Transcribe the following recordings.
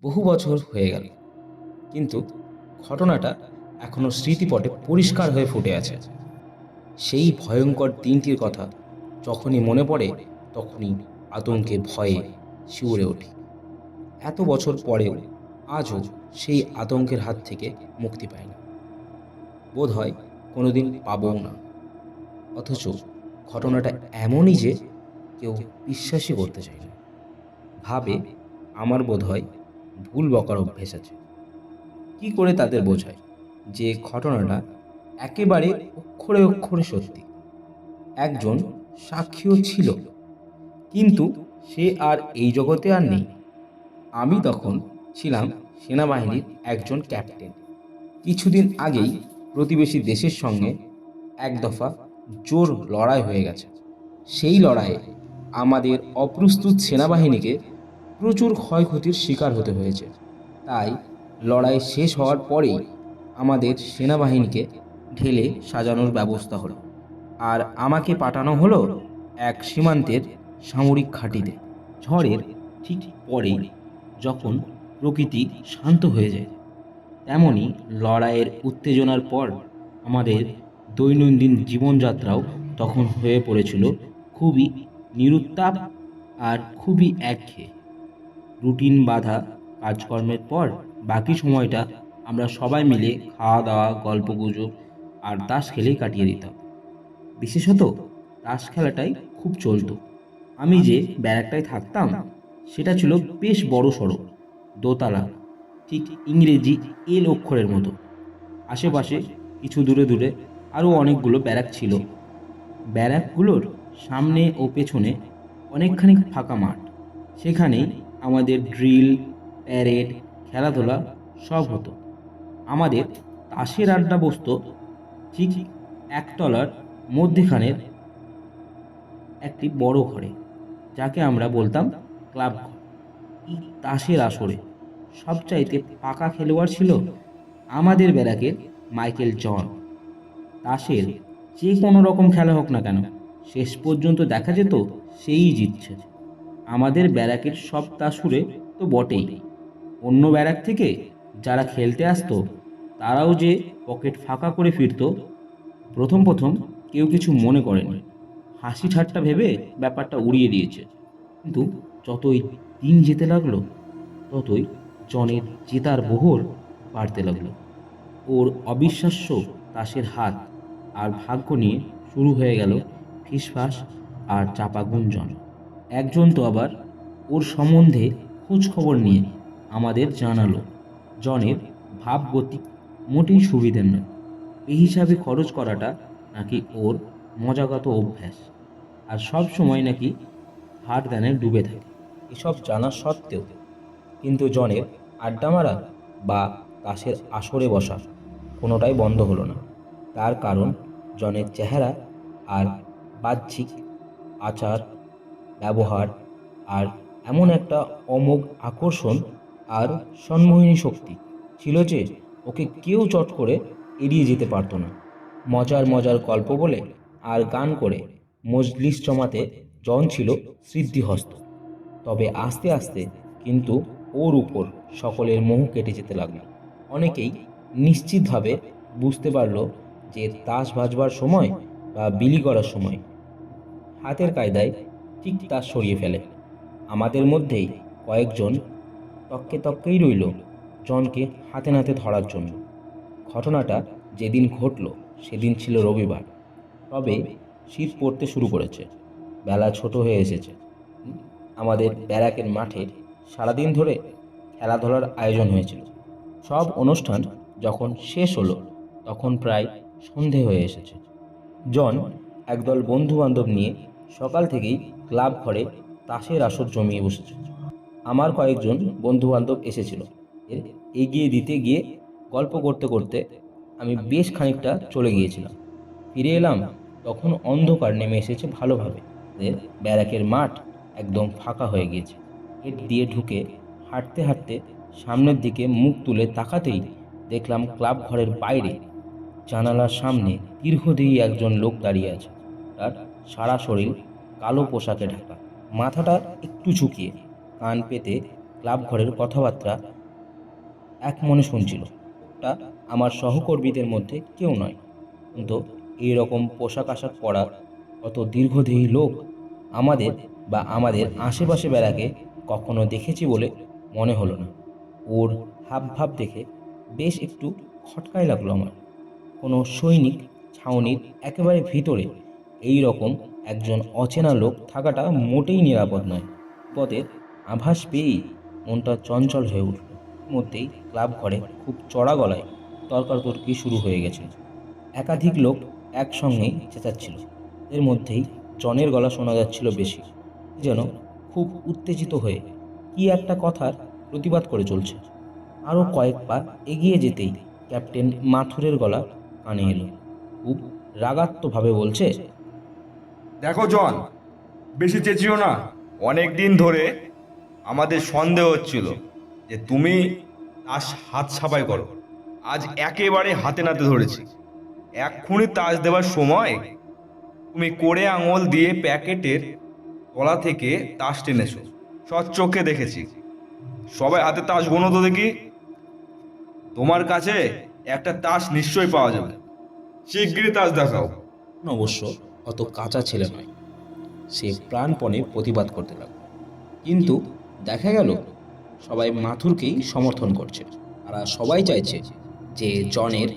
বহু বছর হয়ে গেল, কিন্তু ঘটনাটা এখনো স্মৃতিপটে পরিষ্কার হয়ে ফুটে আছে। সেই ভয়ঙ্কর দিনটির কথা যখনই মনে পড়ে তখনই আতঙ্কে ভয়ে শিউরে ওঠে। এত বছর পরেও আজও সেই আতঙ্কের হাত থেকে মুক্তি পাইনি, বোধ হয় কোনোদিন পাবও না। অথচ ঘটনাটা এমনই যে কেউ বিশ্বাসই করতে চায় না, ভাবে আমার বোধ হয় ভুল বকার অভ্যেস আছে। কি করে তাদের বোঝায় যে ঘটনাটা একেবারে অক্ষরে অক্ষরে সত্যি? একজন সাক্ষীও ছিল, কিন্তু সে আর এই জগতে আর নেই। আমি তখন ছিলাম সেনাবাহিনীর একজন ক্যাপ্টেন। কিছুদিন আগেই প্রতিবেশী দেশের সঙ্গে এক দফা জোর লড়াই হয়ে গেছে। সেই লড়াইয়ে আমাদের অপ্রস্তুত সেনাবাহিনীকে প্রচুর ক্ষয়ক্ষতির শিকার হতে হয়েছে। তাই লড়াই শেষ হওয়ার পরেই আমাদের সেনাবাহিনীকে ঢেলে সাজানোর ব্যবস্থা হলো, আর আমাকে পাঠানো হলো এক সীমান্তের সামরিক ঘাঁটিতে। ঝড়ের ঠিক পরেই যখন প্রকৃতি শান্ত হয়ে যায়, তেমনি লড়াইয়ের উত্তেজনার পর আমাদের দৈনন্দিন জীবনযাত্রাও তখন হয়ে পড়েছিল খুবই নিরুত্তাপ আর খুবই একঘেয়ে। রুটিন বাঁধা কাজকর্মের পর বাকি সময়টা আমরা সবাই মিলে খাওয়া দাওয়া, গল্পগুজব আর তাস খেলেই কাটিয়ে দিতাম। বিশেষত তাস খেলাটাই খুব চলতো। আমি যে ব্যারাকটায় থাকতাম সেটা ছিল বেশ বড় সড়ো, দোতলা, ঠিক ইংরেজি এল অক্ষরের মতো। আশেপাশে কিছু দূরে দূরে আরও অনেকগুলো ব্যারাক ছিল। ব্যারাকগুলোর সামনে ও পেছনে অনেকখানি ফাঁকা মাঠ। সেখানেই আমাদের ড্রিল, প্যারেড, খেলাধুলা সব হতো। আমাদের তাসের আড্ডা বসতো ঠিক একতলার মধ্যেখানের একটি বড় ঘরে, যাকে আমরা বলতাম ক্লাব ঘর। এই তাসের আসরে সবচাইতে পাকা খেলোয়াড় ছিল আমাদের ব্যারাকের মাইকেল জন। তাসের যে কোনো রকম খেলা হোক না কেন, শেষ পর্যন্ত দেখা যেত সেই জিতছে। আমাদের ব্যারাকের সব তাসুরে তো বটেই, অন্য ব্যারাক থেকে যারা খেলতে আসতো তারাও যে পকেট ফাঁকা করে ফিরতো। প্রথম প্রথম কেউ কিছু মনে করেনি, হাসি ঠাট্টা ভেবে ব্যাপারটা উড়িয়ে দিয়েছে। কিন্তু যতই দিন যেতে লাগলো ততই জনের জেতার মোহর বাড়তে লাগলো। ওর অবিশ্বাস্য তাসের হাত আর ভাগ্য নিয়ে শুরু হয়ে গেল ফিসফাস আর চাপা গুঞ্জন। একজন তো আবার ওর সম্বন্ধে খোঁজ খবর নিয়ে আমাদের জানালো জনের ভাবগতিক মোটেই সুবিধের নয়। এই হিসাবে খরচ করাটা নাকি ওর মজাগত অভ্যাস, আর সব সময় নাকি হাট দানে ডুবে থাকে। এসব জানা সত্ত্বেও কিন্তু জনের আড্ডা মারা বা তাসের আসরে বসা কোনোটাই বন্ধ হলো না। তার কারণ জনের চেহারা আর বাহ্যিক আচার ব্যবহার, আর এমন একটা অমোঘ আকর্ষণ আর সন্মোহিনী শক্তি ছিল যে ওকে কেউ চট করে এড়িয়ে যেতে পারতো না। মজার মজার গল্প বলে আর গান করে মজলিস জমাতে জন ছিল সিদ্ধিহস্ত। তবে আস্তে আস্তে কিন্তু ওর উপর সকলের মোহ কেটে যেতে লাগলো। অনেকেই নিশ্চিতভাবে বুঝতে পারলো যে তাস বাজবার সময় বা বিলি করার সময় হাতের কায়দায় ঠিক তাস সরিয়ে ফেলে। আমাদের মধ্যেই কয়েকজন তককে তককেই রইল জনকে হাতে নাতে ধরার জন্য। ঘটনাটা যেদিন ঘটল সেদিন ছিল রবিবার। তবে শীত পড়তে শুরু করেছে, বেলা ছোট হয়ে এসেছে। আমাদের ব্যারাকের মাঠে সারাদিন ধরে খেলাধুলার আয়োজন হয়েছিল। সব অনুষ্ঠান যখন শেষ হলো তখন প্রায় সন্ধে হয়ে এসেছে। জন একদল বন্ধু বান্ধব নিয়ে সকাল থেকেই ক্লাব ঘরে তাসের আসর জমিয়ে বসেছে। আমার কয়েকজন বন্ধু বান্ধব এসেছিল। এর এগিয়ে দিতে গিয়ে গল্প করতে করতে আমি বেশ খানিকটা চলে গিয়েছিলাম। ফিরে এলাম তখন অন্ধকার নেমে এসেছে ভালোভাবে। এর ব্যারাকের মাঠ একদম ফাঁকা হয়ে গিয়েছে। গেট দিয়ে ঢুকে হাঁটতে হাঁটতে সামনের দিকে মুখ তুলে তাকাতেই দেখলাম ক্লাব ঘরের বাইরে জানালার সামনে দীর্ঘদেহী একজন লোক দাঁড়িয়ে আছে। তার সারা শরীর কালো পোশাকে ঢাকা, মাথাটা একটু ঝুঁকিয়ে, কান পেতে ক্লাব ঘরের কথাবার্তা এক মনে শুনছিল। ওটা আমার সহকর্মীদের মধ্যে কেউ নয়, কিন্তু এই রকম পোশাক আশাক পরা অত দীর্ঘদেহী লোক আমাদের আশেপাশে বেড়াকে কখনো দেখেছি বলে মনে হলো না। ওর হাবভাব দেখে বেশ একটু খটকাই লাগলো আমার। কোনো সৈনিক ছাউনির একেবারে ভিতরে এই রকম একজন অচেনা লোক থাকাটা মোটেই নিরাপদ নয়। পদের আভাস পেয়েই মনটা চঞ্চল হয়ে উঠল। মধ্যেই ক্লাব ঘরে খুব চড়া গলায় তর্কাতর্কি শুরু হয়ে গেছে। একাধিক লোক একসঙ্গেই চেঁচাচ্ছিল। এর মধ্যেই জনের গলা শোনা যাচ্ছিল বেশি, যেন খুব উত্তেজিত হয়ে কি একটা কথার প্রতিবাদ করে চলছে। আরও কয়েক পা এগিয়ে যেতেই ক্যাপ্টেন মাথুরের গলা কানে এলো। খুব রাগাত্মকভাবে বলছে, দেখো জন, বেশি চেঁচিও না। অনেক দিন ধরে আমাদের সন্দেহ হচ্ছিল যে তুমি তাস হাত সাবাই করো। আজ একেবারে হাতে নাতে ধরেছি। এক্ষুনি তাস দেওয়ার সময় তুমি কোড়ে আঙুল দিয়ে প্যাকেটের তলা থেকে তাস টেনেছো, চোখে দেখেছি। সবাই হাতে তাস গোনো তো দেখি। তোমার কাছে একটা তাস নিশ্চয়ই পাওয়া যাবে। শিগগিরই তাস দেখাও। অবশ্য অত কাঁচা ছেলে নয়। সে প্রাণপণে প্রতিবাদ করতে লাগলো, কিন্তু দেখা গেল সবাই মাথুরকেই সমর্থন করছে। তারা সবাই চাইছে যে জনের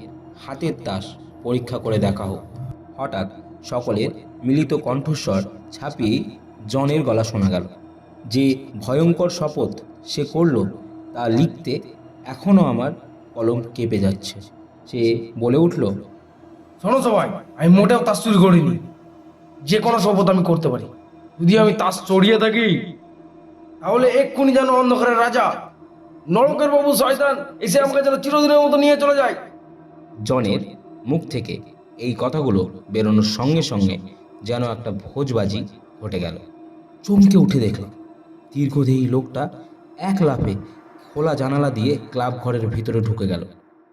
হাতের তাস পরীক্ষা করে দেখা হোক। হঠাৎ সকলের মিলিত কণ্ঠস্বর ছাপিয়ে জনের গলা শোনা গেল। যে ভয়ঙ্কর শপথ সে করল তা লিখতে এখনও আমার কলম কেঁপে যাচ্ছে। সে বলে উঠল, শোনো সবাই, আমি মোটেও তাস চুরি করিনি। যে কোনো শপথ আমি করতে পারি। যদি আমি তাস চড়িয়ে থাকি, তাহলে এক্ষুনি যেন অন্ধকারের রাজা নরকের বাবু শয়তান এসে আমাকে যেন চিরদিনের মতো নিয়ে চলে যায়। জনের মুখ থেকে এই কথাগুলো বেরোনোর সঙ্গে সঙ্গে যেন একটা ভোজবাজি ঘটে গেল। চমকে উঠে দেখলাম দীর্ঘদেহী লোকটা এক লাফে খোলা জানালা দিয়ে ক্লাব ঘরের ভিতরে ঢুকে গেল।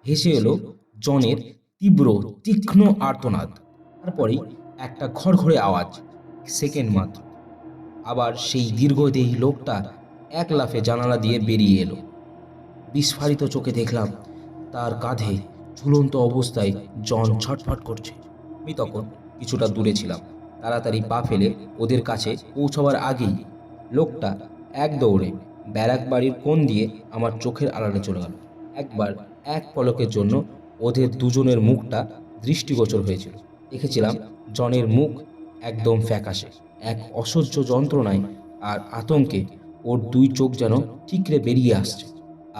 ভেসে এলো জনের তীব্র তীক্ষ্ণ আর্তনাদ। তারপরেই একটা ঘড়ঘড়ে আওয়াজ। সেকেন্ড মাত্র আবার সেই দীর্ঘদেহী লোকটা এক লাফে জানালা দিয়ে বেরিয়ে এলো। বিস্ফারিত চোখে দেখলাম তার কাঁধে ঝুলন্ত অবস্থায় জন ছটফট করছে। আমি তখন কিছুটা দূরে ছিলাম। তাড়াতাড়ি পা ফেলে ওদের কাছে পৌঁছাবার আগেই লোকটা এক দৌড়ে ব্যারাক বাড়ির কোণ দিয়ে আমার চোখের আড়ালে চলে গেল। একবার এক পলকের জন্য ওদের দুজনের মুখটা দৃষ্টিগোচর হয়েছিল। দেখেছিলাম জনের মুখ একদম ফ্যাকাশে, এক অসহ্য যন্ত্রণায় আর আতঙ্কে ওর দুই চোখ যেন ঠিকরে বেরিয়ে আসছে।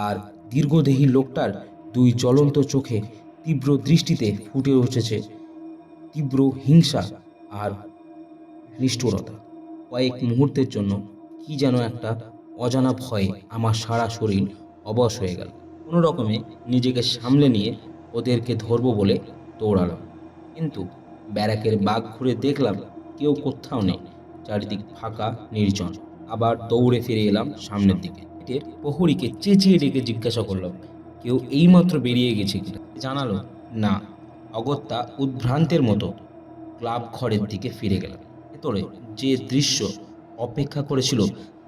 আর দীর্ঘদেহী লোকটার দুই জ্বলন্ত চোখে তীব্র দৃষ্টিতে ফুটে উঠেছে তীব্র হিংসা আর নিষ্ঠুরতা। কয়েক মুহূর্তের জন্য কি যেন একটা অজানা ভয়ে আমার সারা শরীর অবশ হয়ে গেল। কোনো রকমে নিজেকে সামলে নিয়ে ওদেরকে ধরবো বলে দৌড়ালাম, কিন্তু ব্যারাকের বাঘ ঘুরে দেখলাম কেউ কোথাও নেই। চারিদিক ফাঁকা নির্জন। আবার দৌড়ে ফিরে এলাম সামনের দিকে। প্রহরীকে চেঁচিয়ে ডেকে জিজ্ঞাসা করলাম, কেউ এইমাত্র বেরিয়ে গেছে কিনা। জানালো না। অগত্যা উদ্ভ্রান্তের মতো ক্লাব ঘরের দিকে ফিরে গেলাম। ভেতরে যে দৃশ্য অপেক্ষা করেছিল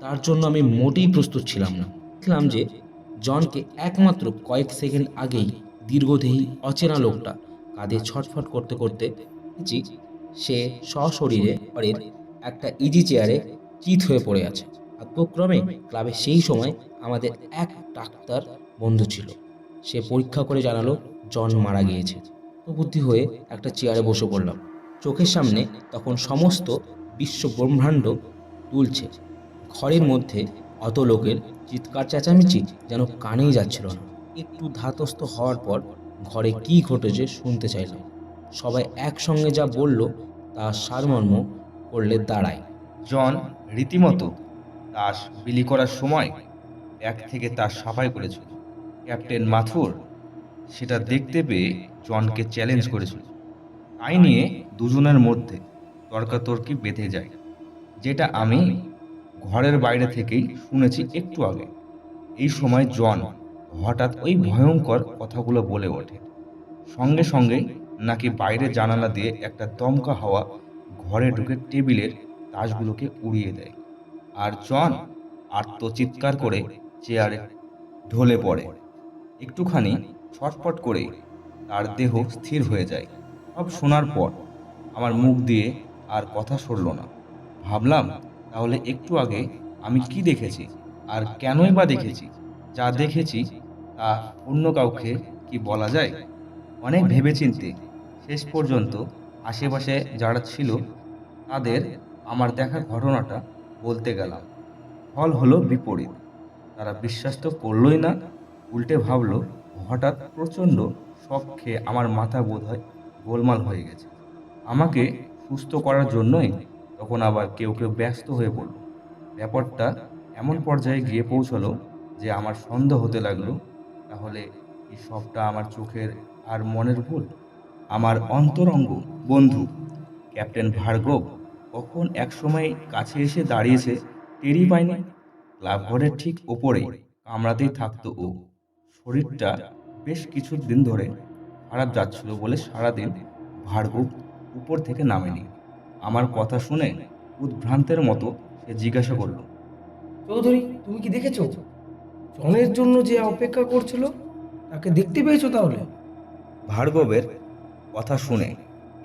তার জন্য আমি মোটেই প্রস্তুত ছিলাম না। দেখলাম যে জনকে একমাত্র কয়েক সেকেন্ড আগেই দীর্ঘদেহী অচেনা লোকটা কাঁধে ছটফট করতে করতে সে সশরীরে ঘরের একটা ইজি চেয়ারে চিত হয়ে পড়ে আছে। ভাগ্যক্রমে ক্লাবে সেই সময় আমাদের এক ডাক্তার বন্ধু ছিল। সে পরীক্ষা করে জানালো জন মারা গিয়েছে। তো বুদ্ধি হয়ে একটা চেয়ারে বসে পড়লাম। চোখের সামনে তখন সমস্ত বিশ্ব ব্রহ্মাণ্ড দুলছে। ঘরের মধ্যে অত লোকের চিৎকার চেঁচামেচি যেন কানেই যাচ্ছিল না। একটু ধাতস্থ হওয়ার পর ঘরে কি ঘটেছে শুনতে চাইলাম। সবাই একসঙ্গে যা বলল তা সারমর্ম করলে দাঁড়ায়। জন রীতিমতো তাস বিলি করার সময় ব্যাগ থেকে তাস সাফাই করেছিল। ক্যাপ্টেন মাথুর সেটা দেখতে পেয়ে জনকে চ্যালেঞ্জ করেছিল। তাই নিয়ে দুজনের মধ্যে তর্কাতর্কি বেঁধে যায়, যেটা আমি ঘরের বাইরে থেকেই শুনেছি একটু আগে। এই সময় জন হঠাৎ ওই ভয়ঙ্কর কথাগুলো বলে ওঠে। সঙ্গে সঙ্গে নাকি বাইরে জানালা দিয়ে একটা দমকা হাওয়া ঘরে ঢুকে টেবিলের তাসগুলোকে উড়িয়ে দেয়। আর জন আর্তচিৎকার করে চেয়ারে ঢলে পড়ে। একটুখানি ছটফট করে তার দেহ স্থির হয়ে যায়। সব শোনার পর আমার মুখ দিয়ে আর কথা সরল না। ভাবলাম, তাহলে একটু আগে আমি কি দেখেছি, আর কেনই বা দেখেছি? যা দেখেছি তা অন্য কাউকে কি বলা যায়? অনেক ভেবেচিন্তে শেষ পর্যন্ত আশেপাশে যারা ছিল তাদের আমার দেখা ঘটনাটা বলতে গেলাম। ফল হলো বিপরীত। তারা বিশ্বাস তো করলই না, উল্টে ভাবলো হঠাৎ প্রচণ্ড শক খেয়ে আমার মাথা বোধহয় গোলমাল হয়ে গেছে। আমাকে সুস্থ করার জন্যই তখন আবার কেউ কেউ ব্যস্ত হয়ে পড়ল। ব্যাপারটা এমন পর্যায়ে গিয়ে পৌঁছলো যে আমার সন্দেহ হতে লাগলো, তাহলে এই সবটা আমার চোখের আর মনের ভুল। আমার অন্তরঙ্গ বন্ধু ক্যাপ্টেন ভার্গব কখন একসময় কাছে এসে দাঁড়িয়েছে টেরই পাইনি। ক্লাব ঘরের ঠিক ওপরেই কামরাতেই থাকতো ও। শরীরটা বেশ কিছুদিন ধরে খারাপ যাচ্ছিল বলে সারাদিন ভার্গব উপর থেকে নামেনি। আমার কথা শুনে উদ্ভ্রান্তের মতো সে জিজ্ঞাসা করলো, চৌধুরী, তুমি কি দেখেছো? জনের জন্য যে অপেক্ষা করছিল তাকে দেখতে পেয়েছো তাহলে? ভার্গবের কথা শুনে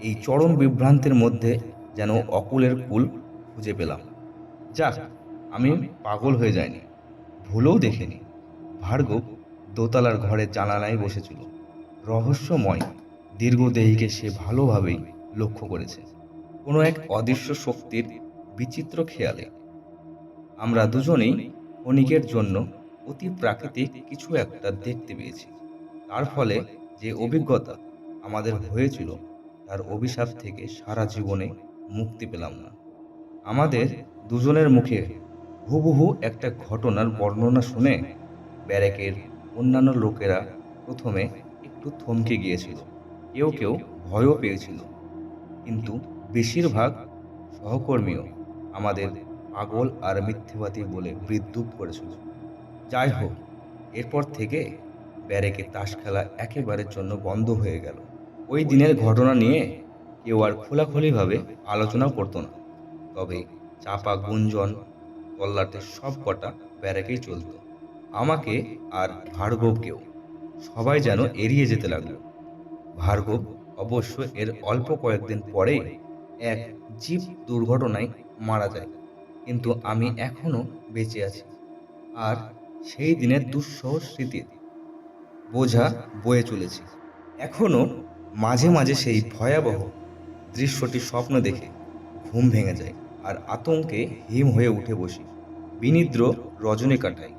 এই চরম বিভ্রান্তির মধ্যে যেন অকুলের কুল খুঁজে পেলাম। যাক, আমি পাগল হয়ে যাইনি, ভুলেও দেখিনি। ভার্গব দোতলার ঘরের জানালায় বসেছিল। রহস্যময় দীর্ঘদেহীকে সে ভালোভাবেই লক্ষ্য করেছে, কোনো এক অদৃশ্য শক্তির বিচিত্র খেয়ালে। আমরা দুজনেই ক্ষণিকের জন্য অতি প্রাকৃতিক কিছু একটা দেখতে পেয়েছি। তার ফলে যে অভিজ্ঞতা আমাদের হয়েছিল তার অভিশাপ থেকে সারা জীবনে মুক্তি পেলাম না। আমাদের দুজনের মুখে হুবহু একটা ঘটনার বর্ণনা শুনে ব্যারেকের অন্যান্য লোকেরা প্রথমে একটু থমকে গিয়েছিল, কেউ কেউ ভয়ও পেয়েছিল, কিন্তু বেশিরভাগ সহকর্মীও আমাদের পাগল আর মিথ্যেবাদী বলে বিদ্রূপ করেছিল। যাই হোক, এরপর থেকে ব্যারেকে তাস খেলা একেবারের জন্য বন্ধ হয়ে গেল। ওই দিনের ঘটনা নিয়ে কেউ আর খোলাখুলিভাবে আলোচনা করতো না, তবে চাপা গুঞ্জন তল্লাটে সব কটা ব্যারেকেই চলত। আমাকে আর ভার্গবকেও সবাই যেন এড়িয়ে যেতে লাগলো। ভার্গব অবশ্য এর অল্প কয়েকদিন পরে এক জীব দুর্ঘটনায় মারা যায়, কিন্তু আমি এখনো বেঁচে আছি, আর সেই দিনের দুঃসহ স্মৃতির বোঝা বয়ে চলেছি। এখনো মাঝে মাঝে সেই ভয়াবহ দৃশ্যটি স্বপ্ন দেখে ঘুম ভেঙে যায়, আর আতঙ্কে হিম হয়ে উঠে বসি। বিনিদ্র রজনী কাটাই।